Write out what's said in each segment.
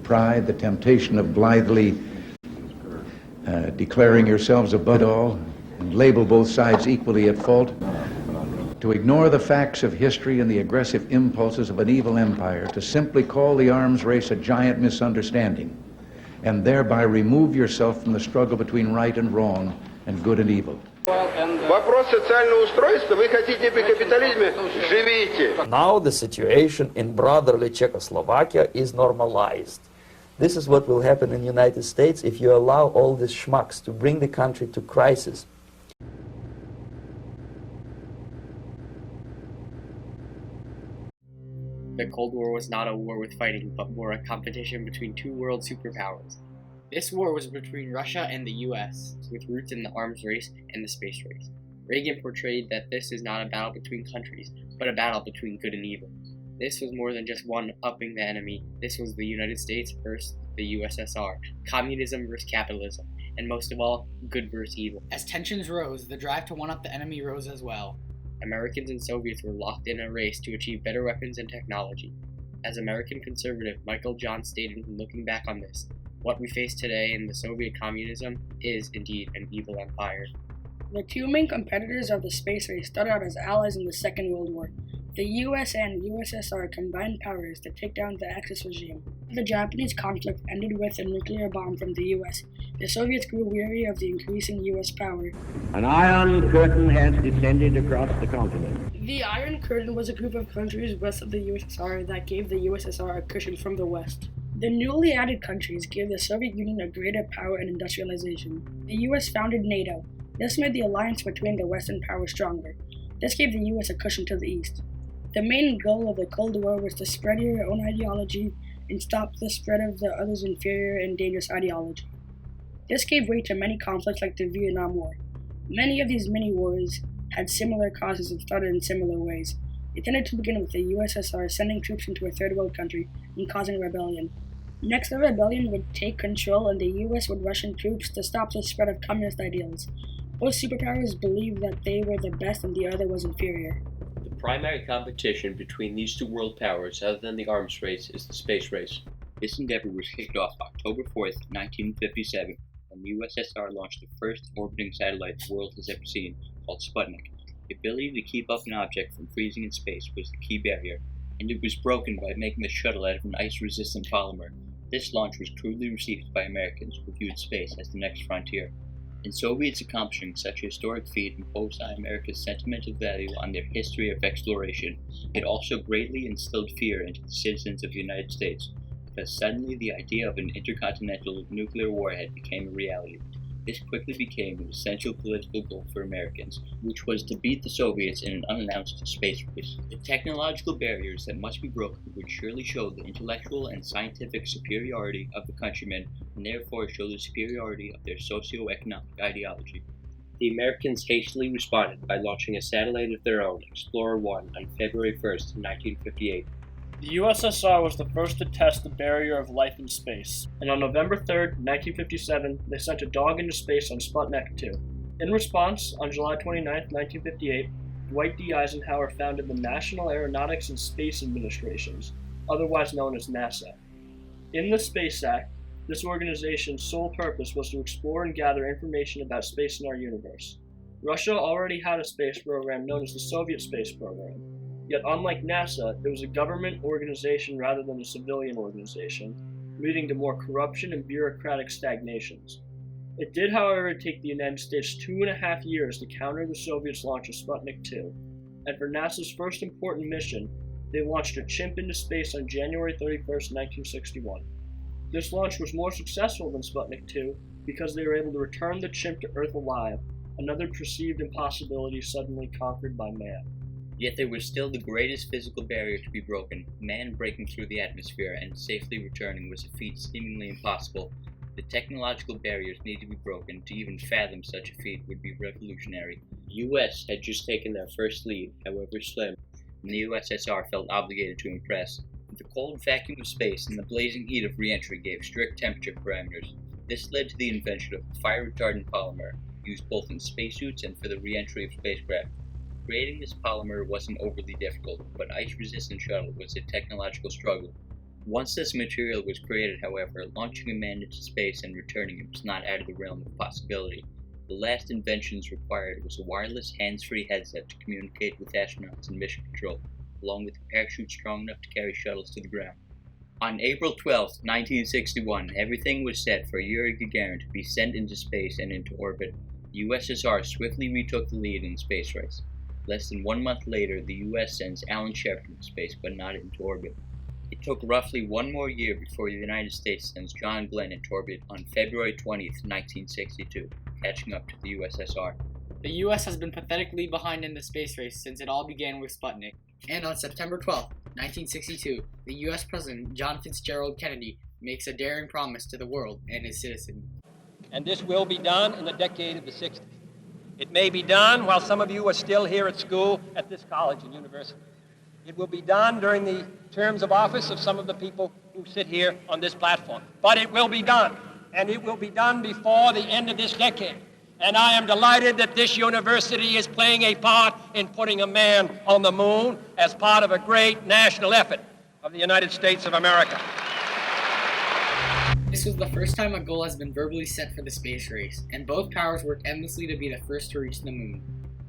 pride, the temptation of blithely declaring yourselves above all and label both sides equally at fault, to ignore the facts of history and the aggressive impulses of an evil empire, to simply call the arms race a giant misunderstanding, and thereby remove yourself from the struggle between right and wrong and good and evil. Вопрос социального устройства, вы хотите при капитализме, живите. Now the situation in brotherly Czechoslovakia is normalized. This is what will happen in the United States if you allow all these schmucks to bring the country to crisis. The Cold War was not a war with fighting, but more a competition between two world superpowers. This war was between Russia and the US, with roots in the arms race and the space race. Reagan portrayed that this is not a battle between countries, but a battle between good and evil. This was more than just one-upping the enemy. This was the United States versus the USSR, communism versus capitalism, and most of all, good versus evil. As tensions rose, the drive to one-up the enemy rose as well. Americans and Soviets were locked in a race to achieve better weapons and technology. As American conservative Michael John stated when looking back on this, what we face today in the Soviet communism is indeed an evil empire. The two main competitors of the space race started out as allies in the Second World War. The US and USSR combined powers to take down the Axis regime. The Japanese conflict ended with a nuclear bomb from the US. The Soviets grew weary of the increasing US power. An iron curtain has descended across the continent. The Iron Curtain was a group of countries west of the USSR that gave the USSR a cushion from the West. The newly added countries gave the Soviet Union a greater power and industrialization. The US founded NATO. This made the alliance between the Western powers stronger. This gave the US a cushion to the east. The main goal of the Cold War was to spread your own ideology and stop the spread of the other's inferior and dangerous ideology. This gave way to many conflicts like the Vietnam War. Many of these mini-wars had similar causes and started in similar ways. It tended to begin with the USSR sending troops into a third world country and causing rebellion. Next, the rebellion would take control and the US would rush in troops to stop the spread of communist ideals. Both superpowers believed that they were the best and the other was inferior. The primary competition between these two world powers, other than the arms race, is the space race. This endeavor was kicked off October 4th, 1957, when the USSR launched the first orbiting satellite the world has ever seen, called Sputnik. The ability to keep up an object from freezing in space was the key barrier, and it was broken by making the shuttle out of an ice-resistant polymer. This launch was crudely received by Americans, who viewed space as the next frontier. In Soviets accomplishing such a historic feat imposed on America's sentimental value on their history of exploration, it also greatly instilled fear into the citizens of the United States, because suddenly the idea of an intercontinental nuclear warhead became a reality. This quickly became an essential political goal for Americans, which was to beat the Soviets in an unannounced space race. The technological barriers that must be broken would surely show the intellectual and scientific superiority of the countrymen, and therefore show the superiority of their socio-economic ideology. The Americans hastily responded by launching a satellite of their own, Explorer 1, on February 1st, 1958. The USSR was the first to test the barrier of life in space, and on November 3rd, 1957, they sent a dog into space on Sputnik 2. In response, on July 29, 1958, Dwight D. Eisenhower founded the National Aeronautics and Space Administrations, otherwise known as NASA. In the Space Act, this organization's sole purpose was to explore and gather information about space in our universe. Russia already had a space program known as the Soviet Space Program. Yet unlike NASA, it was a government organization rather than a civilian organization, leading to more corruption and bureaucratic stagnations. It did, however, take the United States 2.5 years to counter the Soviets' launch of Sputnik 2, and for NASA's first important mission, they launched a chimp into space on January 31, 1961. This launch was more successful than Sputnik 2 because they were able to return the chimp to Earth alive, another perceived impossibility suddenly conquered by man. Yet there was still the greatest physical barrier to be broken. Man breaking through the atmosphere and safely returning was a feat seemingly impossible. The technological barriers needed to be broken. To even fathom such a feat would be revolutionary. The US had just taken their first lead, however slim, and the USSR felt obligated to impress. The cold vacuum of space and the blazing heat of re-entry gave strict temperature parameters. This led to the invention of a fire-retardant polymer, used both in spacesuits and for the re-entry of spacecraft. Creating this polymer wasn't overly difficult, but ice-resistant shuttle was a technological struggle. Once this material was created, however, launching a man into space and returning him was not out of the realm of possibility. The last inventions required was a wireless hands-free headset to communicate with astronauts in mission control, along with a parachute strong enough to carry shuttles to the ground. On April 12, 1961, everything was set for Yuri Gagarin to be sent into space and into orbit. The USSR swiftly retook the lead in the space race. Less than 1 month later, the US sends Alan Shepard into space, but not into orbit. It took roughly 1 more year before the United States sends John Glenn into orbit on February 20, 1962, catching up to the USSR. The US has been pathetically behind in the space race since it all began with Sputnik. And on September 12, 1962, the US President John Fitzgerald Kennedy makes a daring promise to the world and its citizens. And this will be done in the decade of the 60s. It may be done while some of you are still here at school at this college and university. It will be done during the terms of office of some of the people who sit here on this platform. But it will be done, and it will be done before the end of this decade. And I am delighted that this university is playing a part in putting a man on the moon as part of a great national effort of the United States of America. This was the first time a goal has been verbally set for the space race, and both powers worked endlessly to be the first to reach the moon.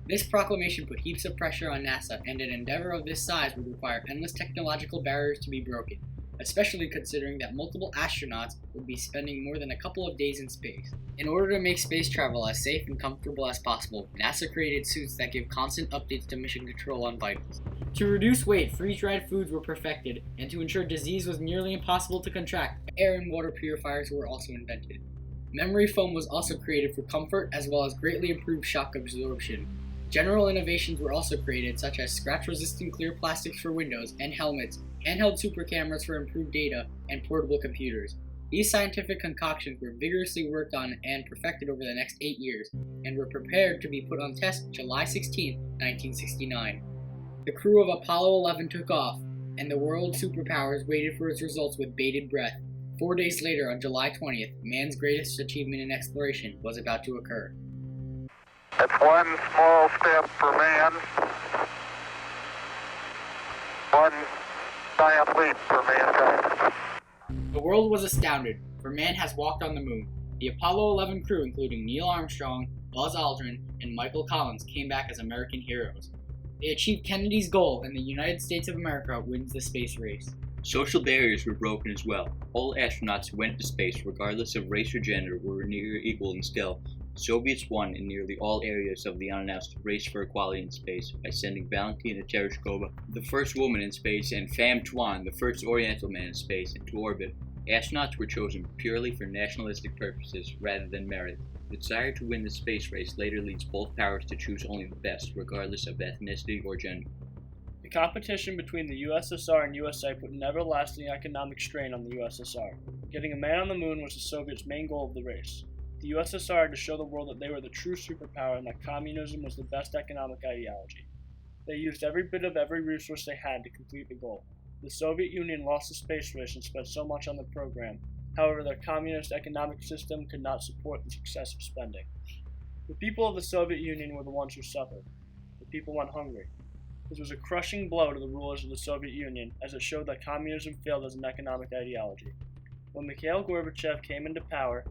This proclamation put heaps of pressure on NASA, and an endeavor of this size would require endless technological barriers to be broken, especially considering that multiple astronauts would be spending more than a couple of days in space. In order to make space travel as safe and comfortable as possible, NASA created suits that give constant updates to mission control on vitals. To reduce weight, freeze-dried foods were perfected, and to ensure disease was nearly impossible to contract, air and water purifiers were also invented. Memory foam was also created for comfort as well as greatly improved shock absorption. General innovations were also created, such as scratch-resistant clear plastics for windows and helmets, handheld super cameras for improved data, and portable computers. These scientific concoctions were vigorously worked on and perfected over the next 8 years, and were prepared to be put on test July 16, 1969. The crew of Apollo 11 took off, and the world superpowers waited for its results with bated breath. 4 days later, on July 20th, man's greatest achievement in exploration was about to occur. It's one small step for man, one giant leap for mankind. The world was astounded, for man has walked on the moon. The Apollo 11 crew, including Neil Armstrong, Buzz Aldrin, and Michael Collins, came back as American heroes. They achieved Kennedy's goal, and the United States of America wins the space race. Social barriers were broken as well. All astronauts who went to space, regardless of race or gender, were near equal in skill. The Soviets won in nearly all areas of the unannounced race for equality in space by sending Valentina Tereshkova, the first woman in space, and Pham Tuan, the first Oriental man in space, into orbit. Astronauts were chosen purely for nationalistic purposes rather than merit. The desire to win the space race later leads both powers to choose only the best, regardless of ethnicity or gender. The competition between the USSR and USA put an everlasting economic strain on the USSR. Getting a man on the moon was the Soviets' main goal of the race. The USSR had to show the world that they were the true superpower and that communism was the best economic ideology. They used every bit of every resource they had to complete the goal. The Soviet Union lost the space race and spent so much on the program. However, their communist economic system could not support the excessive spending. The people of the Soviet Union were the ones who suffered. The people went hungry. This was a crushing blow to the rulers of the Soviet Union, as it showed that communism failed as an economic ideology. When Mikhail Gorbachev came into power,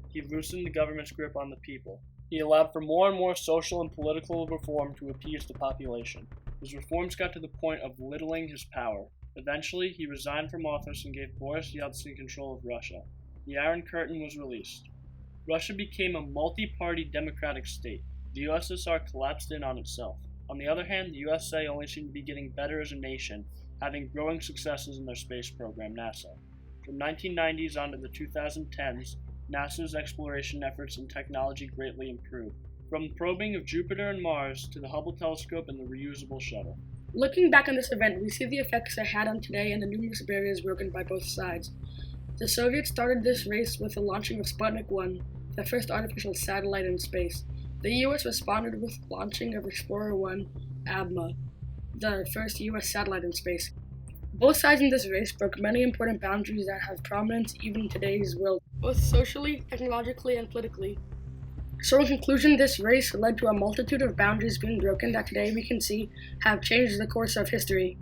he loosened the government's grip on the people. He allowed for more and more social and political reform to appease the population. His reforms got to the point of littling his power. Eventually, he resigned from office and gave Boris Yeltsin control of Russia. The Iron Curtain was released. Russia became a multi-party democratic state. The USSR collapsed in on itself. On the other hand, the USA only seemed to be getting better as a nation, having growing successes in their space program, NASA. From 1990s on to the 2010s, NASA's exploration efforts and technology greatly improved, from the probing of Jupiter and Mars to the Hubble telescope and the reusable shuttle. Looking back on this event, we see the effects it had on today and the numerous barriers broken by both sides. The Soviets started this race with the launching of Sputnik 1, the first artificial satellite in space. The US responded with launching of Explorer 1, ABMA, the first US satellite in space. Both sides in this race broke many important boundaries that have prominence even in today's world, both socially, technologically, and politically. So in conclusion, this race led to a multitude of boundaries being broken that today we can see have changed the course of history.